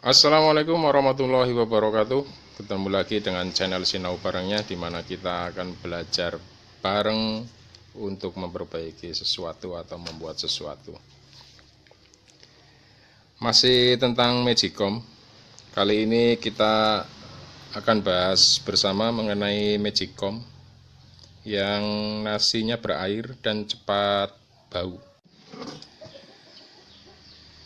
Assalamualaikum warahmatullahi wabarakatuh. Ketemu lagi dengan channel Sinau Barengnya, di mana kita akan belajar bareng untuk memperbaiki sesuatu atau membuat sesuatu. Masih tentang Magicom. Kali ini kita akan bahas bersama mengenai Magicom yang nasinya berair dan cepat bau.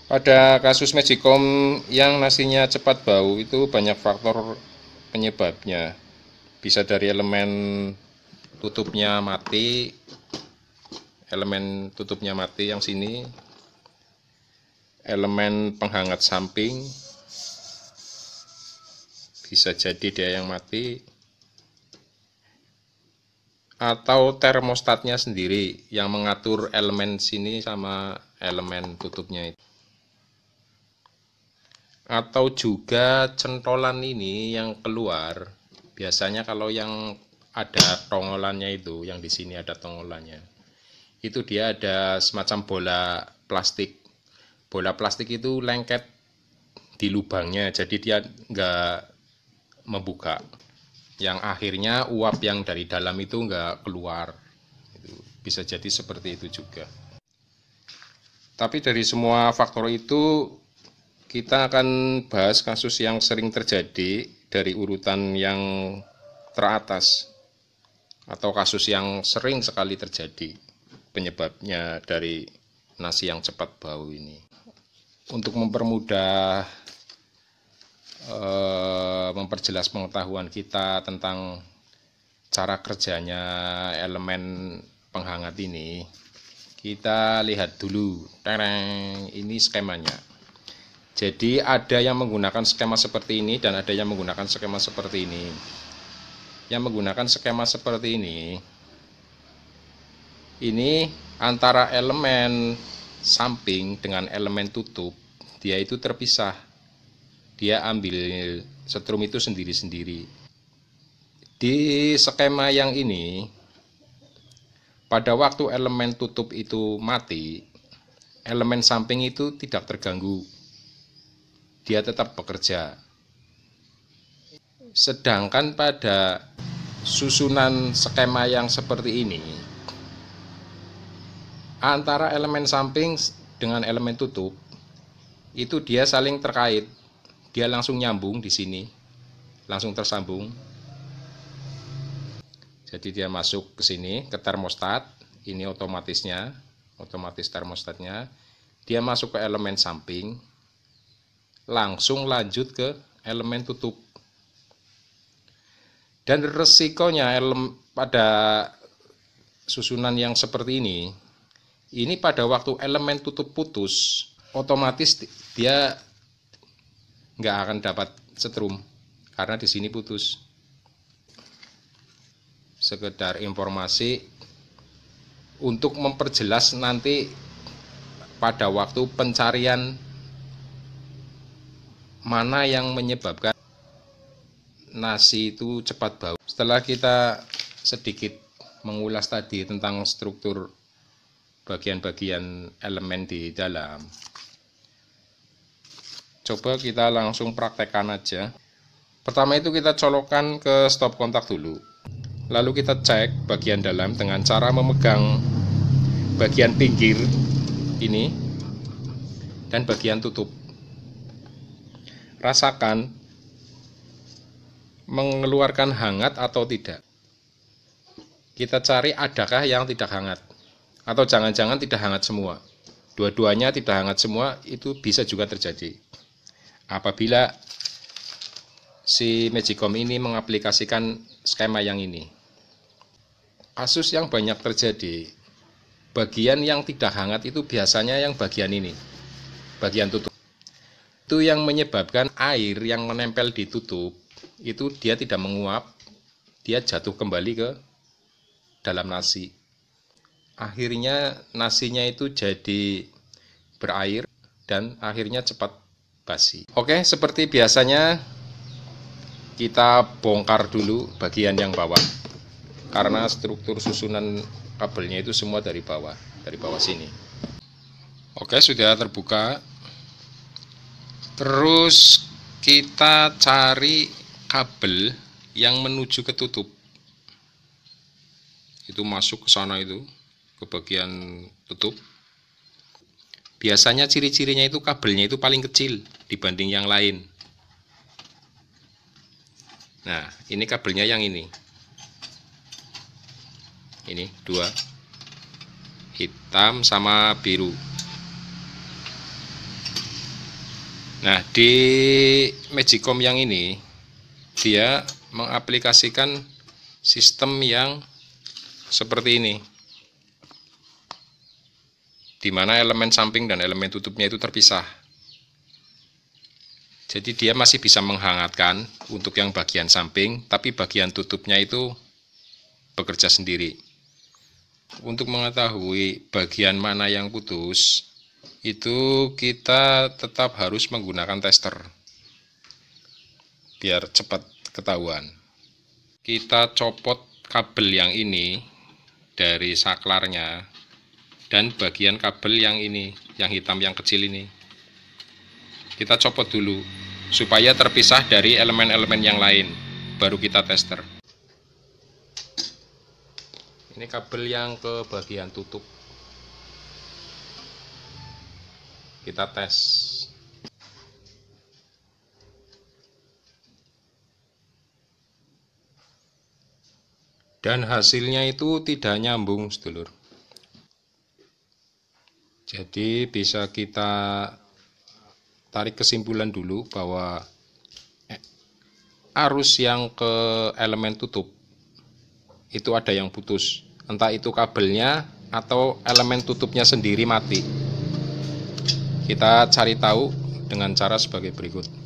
Pada kasus Magicom yang nasinya cepat bau itu banyak faktor penyebabnya. Bisa dari elemen tutupnya mati, yang sini, elemen penghangat samping, bisa jadi dia yang mati, atau termostatnya sendiri yang mengatur elemen sini sama elemen tutupnya itu. Atau juga centolan ini yang keluar. Biasanya kalau yang ada tongolannya itu, yang di sini ada tongolannya, itu dia ada semacam bola plastik. Bola plastik itu lengket di lubangnya, jadi dia nggak membuka. Yang akhirnya uap yang dari dalam itu nggak keluar. Itu bisa jadi seperti itu juga. Tapi dari semua faktor itu, kita akan bahas kasus yang sering terjadi dari urutan yang teratas, atau kasus yang sering sekali terjadi penyebabnya dari nasi yang cepat bau ini. Untuk mempermudah memperjelas pengetahuan kita tentang cara kerjanya elemen penghangat ini, kita lihat dulu. Ini skemanya. Jadi ada yang menggunakan skema seperti ini dan ada yang menggunakan skema seperti ini. Yang menggunakan skema seperti ini antara elemen samping dengan elemen tutup, dia itu terpisah. Dia ambil setrum itu sendiri-sendiri. Di skema yang ini, pada waktu elemen tutup itu mati, elemen samping itu tidak terganggu. Dia tetap bekerja. Sedangkan pada susunan skema yang seperti ini, antara elemen samping dengan elemen tutup itu dia saling terkait. Dia langsung nyambung di sini, langsung tersambung. Jadi dia masuk ke sini, ke termostat. Ini otomatis termostatnya. Dia masuk ke elemen samping, langsung lanjut ke elemen tutup. Dan resikonya pada susunan yang seperti ini pada waktu elemen tutup putus, otomatis dia nggak akan dapat setrum karena di sini putus. Sekedar informasi untuk memperjelas nanti pada waktu pencarian mana yang menyebabkan nasi itu cepat bau. Setelah kita sedikit mengulas tadi tentang struktur bagian-bagian elemen di dalam, coba kita langsung praktekkan aja. Pertama itu kita colokkan ke stop kontak dulu. Lalu kita cek bagian dalam dengan cara memegang bagian pinggir ini dan bagian tutup. Rasakan mengeluarkan hangat atau tidak. Kita cari adakah yang tidak hangat, atau jangan-jangan tidak hangat semua. Dua-duanya tidak hangat semua, itu bisa juga terjadi apabila si Magicom ini mengaplikasikan skema yang ini. Kasus yang banyak terjadi, bagian yang tidak hangat itu biasanya yang bagian ini, bagian tutup. Itu yang menyebabkan air yang menempel di tutup itu dia tidak menguap, dia jatuh kembali ke dalam nasi. Akhirnya nasinya itu jadi berair dan akhirnya cepat basi. Oke, seperti biasanya kita bongkar dulu bagian yang bawah, karena struktur susunan kabelnya itu semua dari bawah sini. Oke, sudah terbuka. Terus kita cari kabel yang menuju ke tutup. Itu masuk ke sana, itu ke bagian tutup. Biasanya ciri-cirinya itu kabelnya itu paling kecil dibanding yang lain. Nah, ini kabelnya yang ini. Ini dua, hitam sama biru. Nah, di Magicom yang ini dia mengaplikasikan sistem yang seperti ini, di mana elemen samping dan elemen tutupnya itu terpisah. Jadi dia masih bisa menghangatkan untuk yang bagian samping, tapi bagian tutupnya itu bekerja sendiri. Untuk mengetahui bagian mana yang putus, itu kita tetap harus menggunakan tester biar cepat ketahuan. Kita copot kabel yang ini dari saklarnya, dan bagian kabel yang ini, yang hitam yang kecil ini, kita copot dulu supaya terpisah dari elemen-elemen yang lain, baru kita tester. Ini kabel yang ke bagian tutup, kita tes. Dan hasilnya itu tidak nyambung, sedulur. Jadi bisa kita tarik kesimpulan dulu bahwa arus yang ke elemen tutup itu ada yang putus. Entah itu kabelnya atau elemen tutupnya sendiri mati. Kita cari tahu dengan cara sebagai berikut.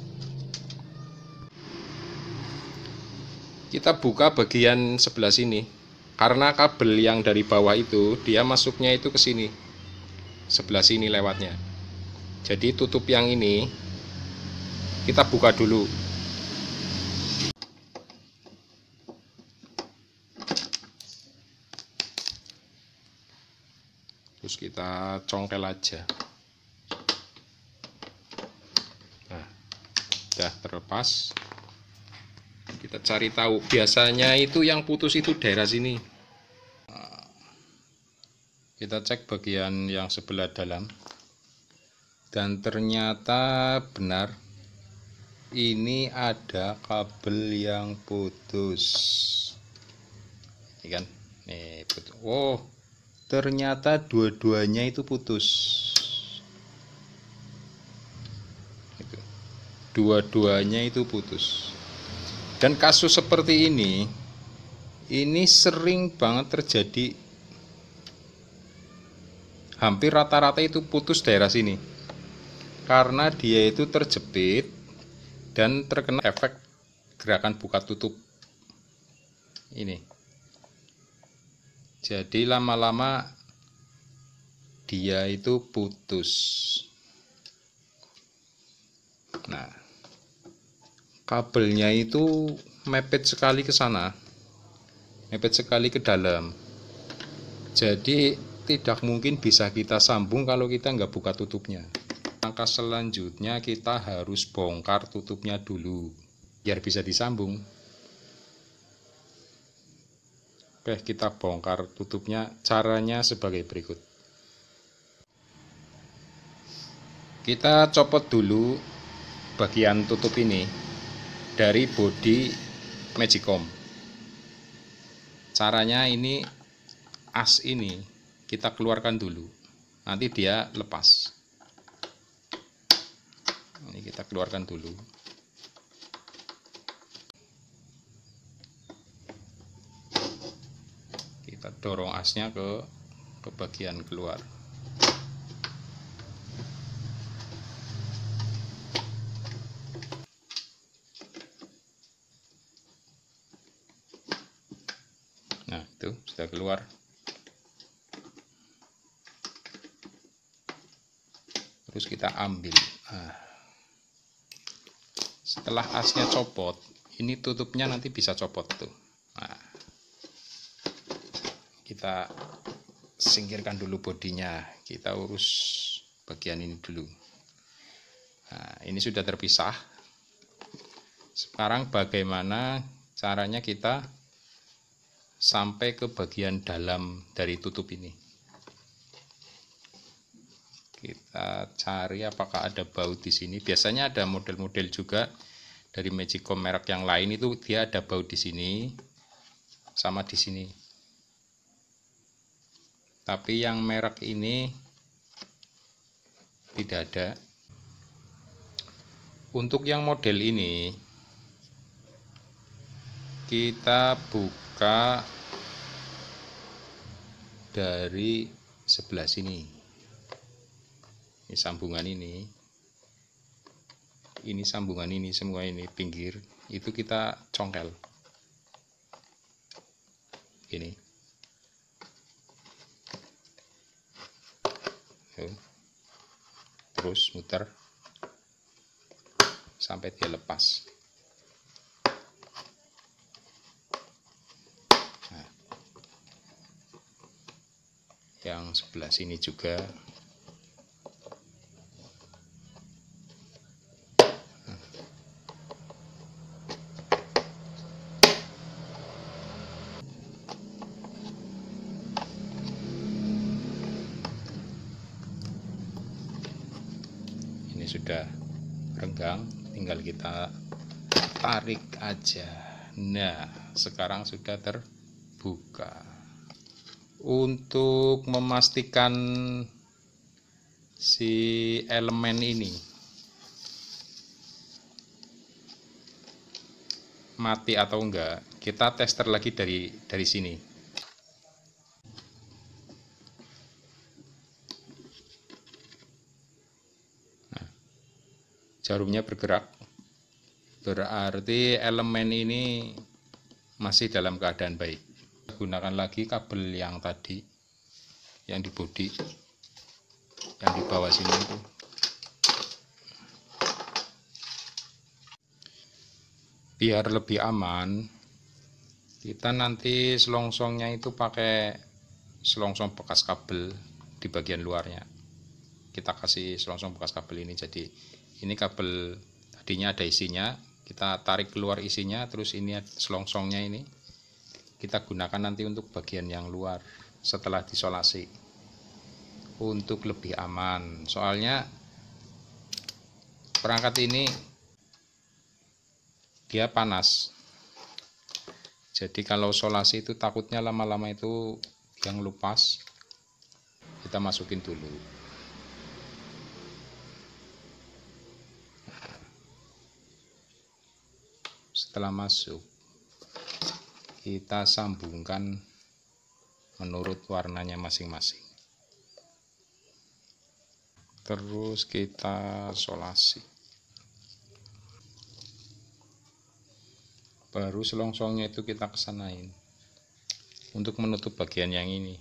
Kita buka bagian sebelah sini, karena kabel yang dari bawah itu dia masuknya itu ke sini, sebelah sini lewatnya. Jadi tutup yang ini kita buka dulu. Terus kita congkel aja. Nah, udah terlepas. Kita cari tahu, biasanya itu yang putus itu daerah sini. Kita cek bagian yang sebelah dalam, dan ternyata benar, ini ada kabel yang putus. Ini kan, nih putus. Oh, ternyata dua-duanya itu putus. Dua-duanya itu putus. Dan kasus seperti ini sering banget terjadi. Hampir rata-rata itu putus daerah sini, karena dia itu terjepit dan terkena efek gerakan buka tutup ini. Jadi lama-lama dia itu putus. Nah, kabelnya itu mepet sekali ke sana, mepet sekali ke dalam. Jadi tidak mungkin bisa kita sambung kalau kita nggak buka tutupnya. Langkah selanjutnya kita harus bongkar tutupnya dulu biar bisa disambung. Oke, kita bongkar tutupnya. Caranya sebagai berikut. Kita copot dulu bagian tutup ini dari bodi Magicom. Caranya ini, as ini kita keluarkan dulu, nanti dia lepas. Ini kita keluarkan dulu. Kita dorong asnya ke bagian keluar. Nah, itu sudah keluar. Terus kita ambil. Nah, setelah asnya copot, ini tutupnya nanti bisa copot tuh. Nah, kita singkirkan dulu bodinya, kita urus bagian ini dulu. Nah, ini sudah terpisah. Sekarang bagaimana caranya kita sampai ke bagian dalam dari tutup ini. Kita cari apakah ada baut di sini. Biasanya ada model-model juga dari Magicom merek yang lain, itu dia ada baut di sini sama di sini. Tapi yang merek ini tidak ada. Untuk yang model ini kita buka dari sebelah sini. Ini sambungan ini sambungan ini, semua ini pinggir itu kita congkel ini. Terus muter sampai dia lepas. Nah, yang sebelah sini juga. Ini sudah renggang, tinggal kita tarik aja. Nah, sekarang sudah terbuka. Untuk memastikan si elemen ini mati atau enggak, kita tester lagi dari sini. Nah, jarumnya bergerak, berarti elemen ini masih dalam keadaan baik. Gunakan lagi kabel yang tadi, yang di bodi, yang di bawah sini itu. Biar lebih aman, kita nanti selongsongnya itu pakai selongsong bekas kabel di bagian luarnya. Kita kasih selongsong bekas kabel ini, jadi ini kabel tadinya ada isinya, kita tarik keluar isinya, terus ini selongsongnya ini kita gunakan nanti untuk bagian yang luar setelah disolasi untuk lebih aman. Soalnya perangkat ini dia panas, jadi kalau solasi itu takutnya lama-lama itu yang lepas. Kita masukin dulu. Setelah masuk, kita sambungkan menurut warnanya masing-masing. Terus kita solasi. Baru selongsongnya itu kita kesanain untuk menutup bagian yang ini.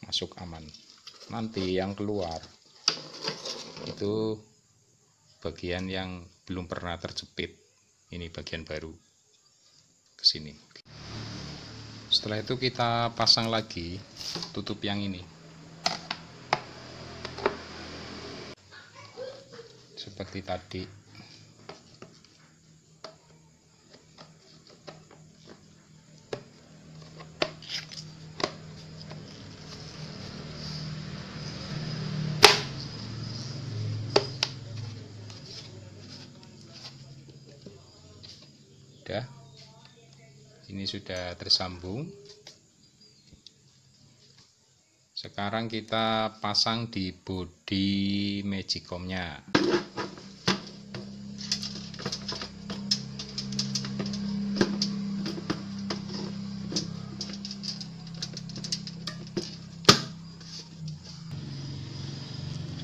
Masuk aman. Nanti yang keluar itu bagian yang belum pernah terjepit, ini bagian baru ke sini. Setelah itu kita pasang lagi tutup yang ini seperti tadi. Udah, ini sudah tersambung. Sekarang kita pasang di bodi Magicom-nya.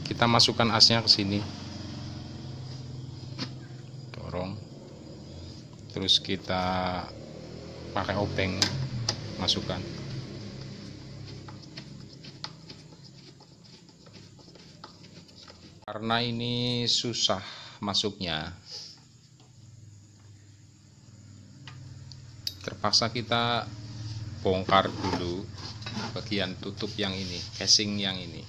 Kita masukkan asnya ke sini, dorong, terus kita pakai obeng masukkan. Karena ini susah masuknya, terpaksa kita bongkar dulu bagian tutup yang ini, casing yang ini.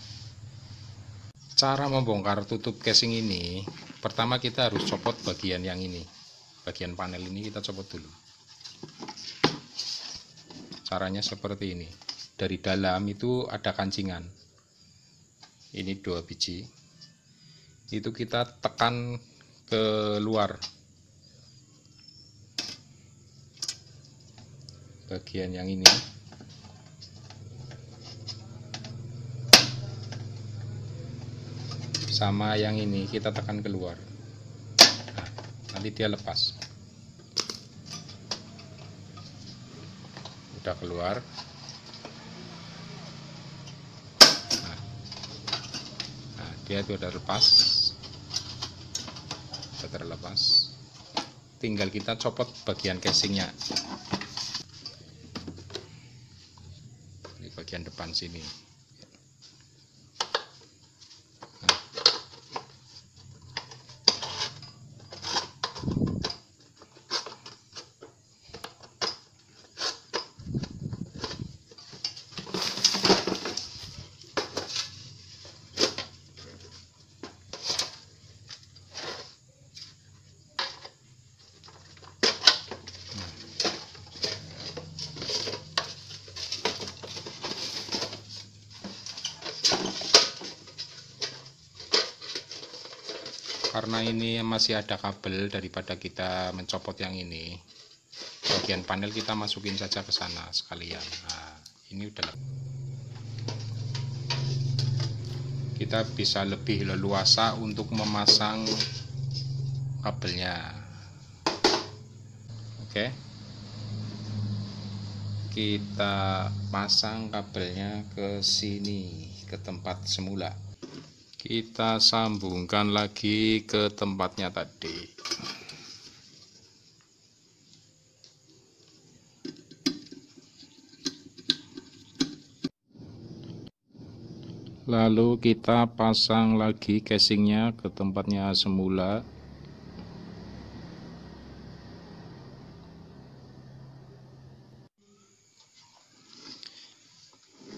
Cara membongkar tutup casing ini, pertama kita harus copot bagian yang ini, bagian panel ini kita copot dulu. Caranya seperti ini. Dari dalam itu ada kancingan, ini 2 biji, itu kita tekan ke luar bagian yang ini. Sama yang ini kita tekan keluar. Nah, nanti dia lepas. Udah keluar. Nah, dia itu udah lepas. Sudah terlepas. Tinggal kita copot bagian casingnya. Ini bagian depan sini. Karena ini masih ada kabel, daripada kita mencopot yang ini, bagian panel kita masukin saja ke sana sekalian. Nah, ini udah, kita bisa lebih leluasa untuk memasang kabelnya. Oke, kita pasang kabelnya ke sini, ke tempat semula. Kita sambungkan lagi ke tempatnya tadi. Lalu kita pasang lagi casingnya ke tempatnya semula.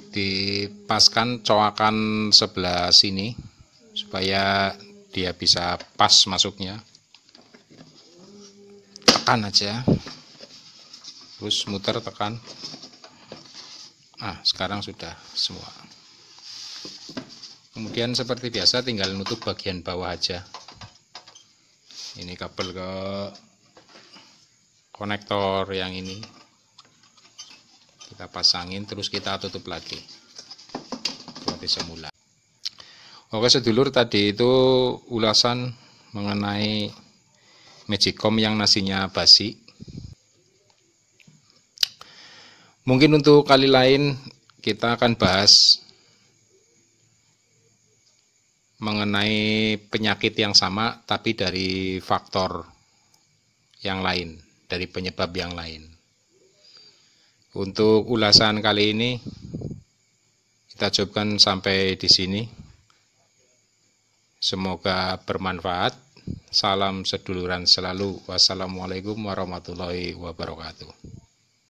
Dipaskan coakan sebelah sini supaya dia bisa pas masuknya. Tekan aja, terus muter, tekan. Nah, sekarang sudah semua. Kemudian seperti biasa tinggal nutup bagian bawah aja. Ini kabel ke konektor yang ini kita pasangin, terus kita tutup lagi seperti semula. Oke sedulur, tadi itu ulasan mengenai Magicom yang nasinya basi. Mungkin untuk kali lain kita akan bahas mengenai penyakit yang sama, tapi dari faktor yang lain, dari penyebab yang lain. Untuk ulasan kali ini kita cukupkan sampai di sini. Semoga bermanfaat. Salam seduluran selalu. Wassalamualaikum warahmatullahi wabarakatuh.